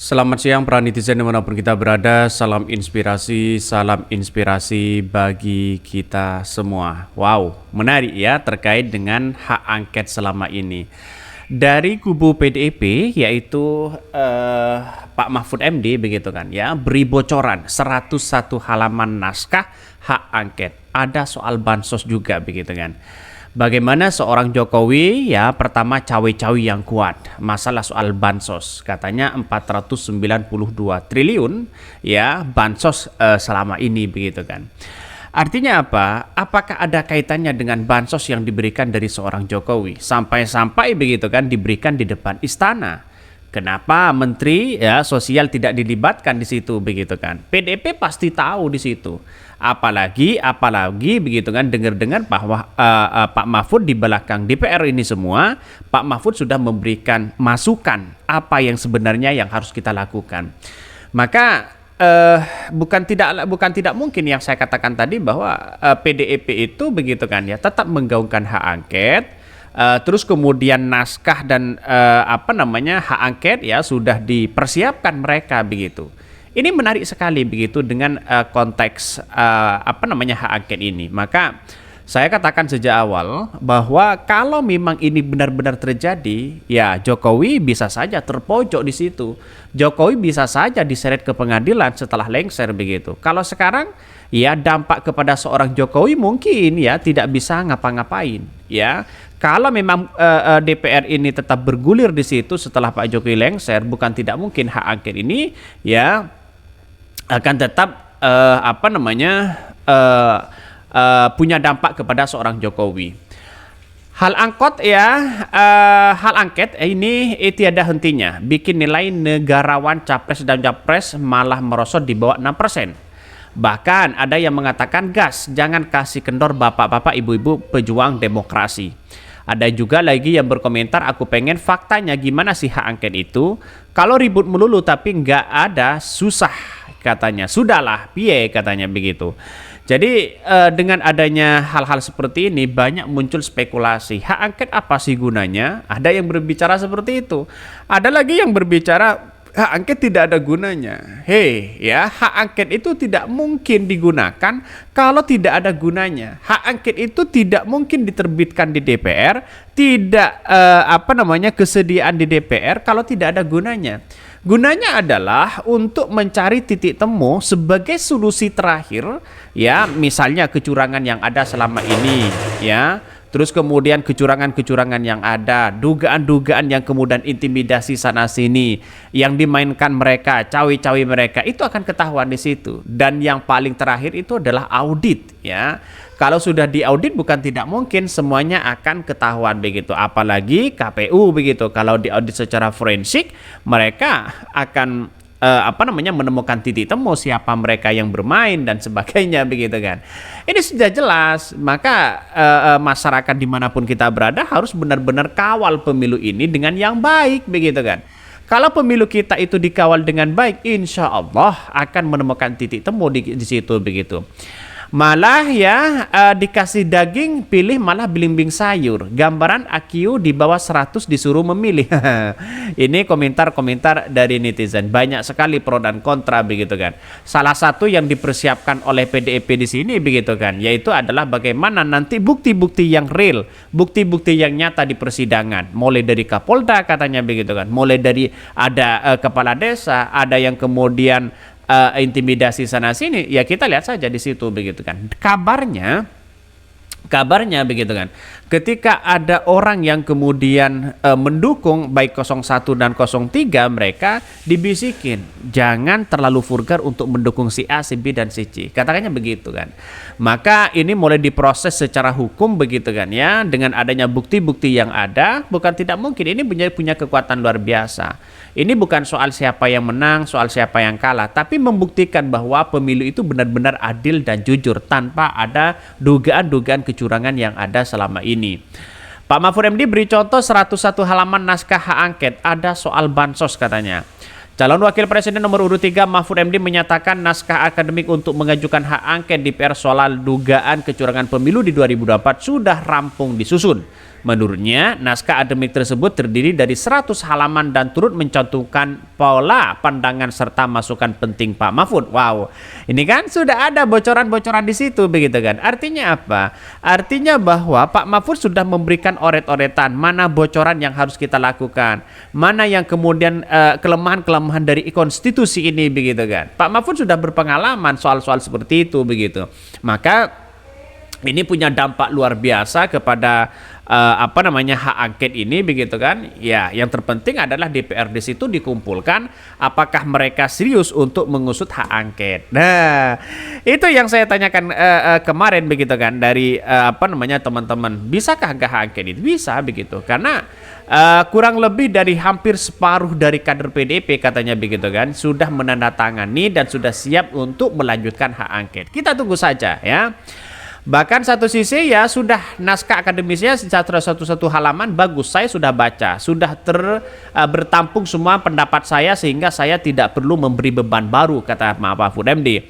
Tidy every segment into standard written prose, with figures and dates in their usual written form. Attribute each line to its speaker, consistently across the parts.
Speaker 1: Selamat siang para netizen dimanapun kita berada. Salam inspirasi bagi kita semua. Wow, menarik ya terkait dengan hak angket selama ini. Dari kubu PDIP yaitu Pak Mahfud MD begitu kan ya, beri bocoran 101 halaman naskah hak angket. Ada soal bansos juga begitu kan. Bagaimana seorang Jokowi ya pertama cawe-cawe yang kuat masalah soal bansos, katanya 492 triliun ya bansos selama ini begitu kan. Artinya apa? Apakah ada kaitannya dengan bansos yang diberikan dari seorang Jokowi sampai-sampai begitu kan diberikan di depan istana? Kenapa menteri ya sosial tidak dilibatkan di situ begitu kan? PDP pasti tahu di situ. Apalagi begitu kan dengar-dengar bahwa Pak Mahfud di belakang DPR ini semua, Pak Mahfud sudah memberikan masukan apa yang sebenarnya yang harus kita lakukan. Maka bukan tidak mungkin yang saya katakan tadi bahwa PDIP itu begitu kan ya tetap menggaungkan hak angket. Terus kemudian naskah dan hak angket ya sudah dipersiapkan mereka begitu. Ini menarik sekali begitu dengan konteks hak angket ini. Maka saya katakan sejak awal bahwa kalau memang ini benar-benar terjadi, ya Jokowi bisa saja terpojok di situ. Jokowi bisa saja diseret ke pengadilan setelah lengser begitu. Kalau sekarang ya dampak kepada seorang Jokowi mungkin ya tidak bisa ngapa-ngapain ya. Kalau memang DPR ini tetap bergulir di situ setelah Pak Jokowi lengser, bukan tidak mungkin hak angket ini ya akan tetap punya dampak kepada seorang Jokowi. Hal angket ini tiada hentinya, bikin nilai negarawan capres dan capres malah merosot di bawah 6%. Bahkan ada yang mengatakan gas, jangan kasih kendor bapak-bapak, ibu-ibu pejuang demokrasi. Ada juga lagi yang berkomentar, aku pengen faktanya gimana sih hak angket itu? Kalau ribut melulu tapi nggak ada, susah katanya. Sudahlah, piye katanya begitu. Jadi dengan adanya hal-hal seperti ini banyak muncul spekulasi. Hak angket apa sih gunanya? Ada yang berbicara seperti itu. Ada lagi yang berbicara hak angket tidak ada gunanya. Hei, ya, hak angket itu tidak mungkin digunakan kalau tidak ada gunanya. Hak angket itu tidak mungkin diterbitkan di DPR, tidak kesediaan di DPR kalau tidak ada gunanya. Gunanya adalah untuk mencari titik temu sebagai solusi terakhir, ya, misalnya kecurangan yang ada selama ini, ya. Terus kemudian kecurangan-kecurangan yang ada, dugaan-dugaan yang kemudian intimidasi sana sini, yang dimainkan mereka, cawe-cawe mereka, itu akan ketahuan di situ. Dan yang paling terakhir itu adalah audit, ya. Kalau sudah diaudit bukan tidak mungkin semuanya akan ketahuan begitu. Apalagi KPU begitu. Kalau diaudit secara forensik, mereka akan menemukan titik temu siapa mereka yang bermain dan sebagainya begitu kan. Ini sudah jelas, maka masyarakat dimanapun kita berada harus benar-benar kawal pemilu ini dengan yang baik begitu kan. Kalau pemilu kita itu dikawal dengan baik, insya Allah akan menemukan titik temu di situ begitu. Malah ya dikasih daging pilih malah belimbing sayur. Gambaran IQ di bawah 100 disuruh memilih. Ini komentar-komentar dari netizen. Banyak sekali pro dan kontra begitu kan. Salah satu yang dipersiapkan oleh PDIP di sini begitu kan, yaitu adalah bagaimana nanti bukti-bukti yang real, bukti-bukti yang nyata di persidangan. Mulai dari Kapolda katanya begitu kan. Mulai dari ada kepala desa, ada yang kemudian intimidasi sana sini, ya kita lihat saja di situ begitu kan. Kabarnya begitu kan, ketika ada orang yang kemudian mendukung baik 01 dan 03, mereka dibisikin jangan terlalu vulgar untuk mendukung si A, si B dan si C, katakannya begitu kan. Maka ini mulai diproses secara hukum begitu kan ya, dengan adanya bukti-bukti yang ada, bukan tidak mungkin ini punya kekuatan luar biasa. Ini bukan soal siapa yang menang, soal siapa yang kalah, tapi membuktikan bahwa pemilu itu benar-benar adil dan jujur tanpa ada dugaan-dugaan kecurangan yang ada selama ini. Pak Mahfud MD beri contoh 101 halaman naskah hak angket, ada soal bansos katanya. Calon Wakil Presiden nomor urut 3 Mahfud MD menyatakan naskah akademik untuk mengajukan hak angket DPR soal dugaan kecurangan pemilu di 2024 sudah rampung disusun. Menurutnya, naskah akademik tersebut terdiri dari 100 halaman dan turut mencantumkan pola pandangan serta masukan penting Pak Mahfud. Wow, ini kan sudah ada bocoran-bocoran di situ begitu kan. Artinya apa? Artinya bahwa Pak Mahfud sudah memberikan oret-oretan mana bocoran yang harus kita lakukan, mana yang kemudian kelemahan-kelemahan dari konstitusi ini begitu kan. Pak Mahfud sudah berpengalaman soal-soal seperti itu begitu. Maka ini punya dampak luar biasa kepada hak angket ini begitu kan. Ya, yang terpenting adalah DPR di situ dikumpulkan apakah mereka serius untuk mengusut hak angket. Nah, itu yang saya tanyakan kemarin begitu kan dari teman-teman. Bisakah hak angket itu? Bisa begitu. Karena kurang lebih dari hampir separuh dari kader PDIP katanya begitu kan sudah menandatangani dan sudah siap untuk melanjutkan hak angket. Kita tunggu saja ya. Bahkan satu sisi ya sudah naskah akademisnya satu halaman bagus, saya sudah baca, sudah bertampung semua pendapat saya sehingga saya tidak perlu memberi beban baru, kata Mahfud MD.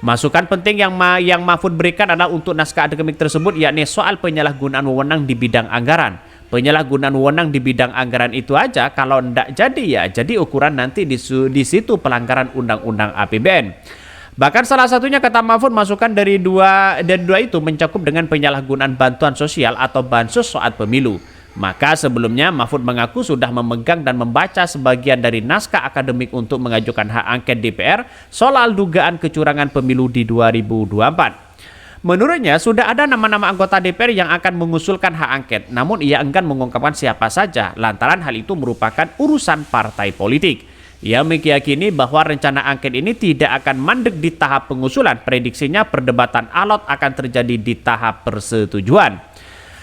Speaker 1: Masukan penting yang Mahfud berikan adalah untuk naskah akademik tersebut, yakni soal penyalahgunaan wewenang di bidang anggaran. Penyalahgunaan wewenang di bidang anggaran itu aja kalau tidak jadi ya jadi ukuran nanti di situ pelanggaran undang-undang APBN. Bahkan salah satunya kata Mahfud masukan dari dua itu mencakup dengan penyalahgunaan bantuan sosial atau bansos saat pemilu. Maka sebelumnya Mahfud mengaku sudah memegang dan membaca sebagian dari naskah akademik untuk mengajukan hak angket DPR soal dugaan kecurangan pemilu di 2024. Menurutnya sudah ada nama-nama anggota DPR yang akan mengusulkan hak angket, namun ia enggan mengungkapkan siapa saja lantaran hal itu merupakan urusan partai politik. Ia meyakini bahwa rencana angket ini tidak akan mandek di tahap pengusulan. Prediksinya perdebatan alot akan terjadi di tahap persetujuan.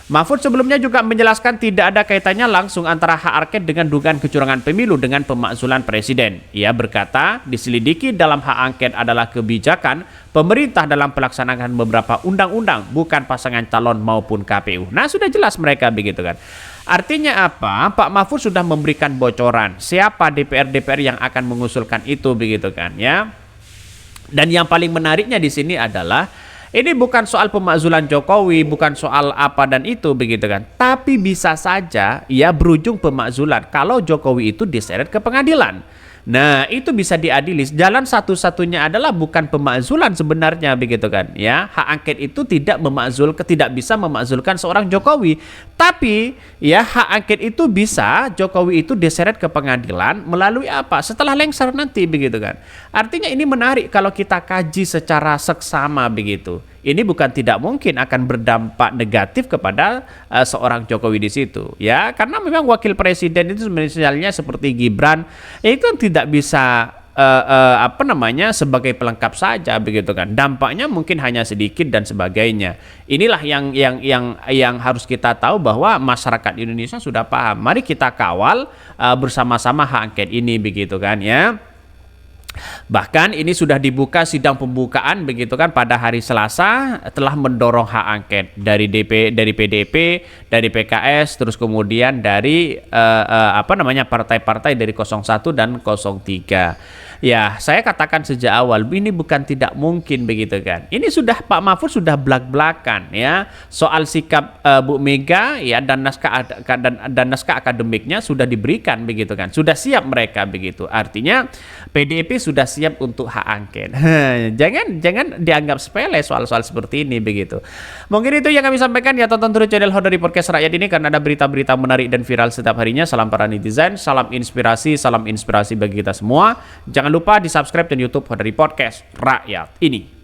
Speaker 1: Mahfud sebelumnya juga menjelaskan tidak ada kaitannya langsung antara hak angket dengan dugaan kecurangan pemilu dengan pemakzulan presiden. Ia berkata, diselidiki dalam hak angket adalah kebijakan pemerintah dalam pelaksanaan beberapa undang-undang, bukan pasangan calon maupun KPU. Nah, sudah jelas mereka begitu kan. Artinya apa? Pak Mahfud sudah memberikan bocoran siapa DPR yang akan mengusulkan itu begitu kan ya. Dan yang paling menariknya di sini adalah ini bukan soal pemakzulan Jokowi, bukan soal apa dan itu begitu kan. Tapi bisa saja ya berujung pemakzulan kalau Jokowi itu diseret ke pengadilan. Nah, itu bisa diadili. Jalan satu-satunya adalah bukan pemakzulan sebenarnya begitu kan ya. Hak angket itu tidak bisa memakzulkan seorang Jokowi. Tapi ya hak angket itu bisa Jokowi itu diseret ke pengadilan melalui apa? Setelah lengser nanti begitu kan. Artinya ini menarik kalau kita kaji secara seksama begitu. Ini bukan tidak mungkin akan berdampak negatif kepada seorang Jokowi di situ ya, karena memang wakil presiden itu misalnya seperti Gibran itu tidak bisa sebagai pelengkap saja begitu kan. Dampaknya mungkin hanya sedikit dan sebagainya. Inilah yang harus kita tahu bahwa masyarakat Indonesia sudah paham. Mari kita kawal bersama-sama hak angket ini begitu kan ya. Bahkan ini sudah dibuka sidang pembukaan begitu kan pada hari Selasa telah mendorong hak angket dari PDIP, dari PKS, terus kemudian dari partai-partai dari 01 dan 03. Ya, saya katakan sejak awal ini bukan tidak mungkin begitu kan. Ini sudah Pak Mahfud sudah belak-belakan ya soal sikap Bu Mega ya dan naskah akademiknya sudah diberikan begitu kan. Sudah siap mereka begitu. Artinya PDIP sudah siap untuk hak angket. Jangan dianggap sepele soal-soal seperti ini begitu. Mungkin itu yang kami sampaikan ya, tonton terus channel Hodari Podcast Rakyat ini karena ada berita-berita menarik dan viral setiap harinya. Salam para netizen, salam inspirasi bagi kita semua. Jangan lupa di subscribe dan YouTube Hodari Podcast Rakyat ini.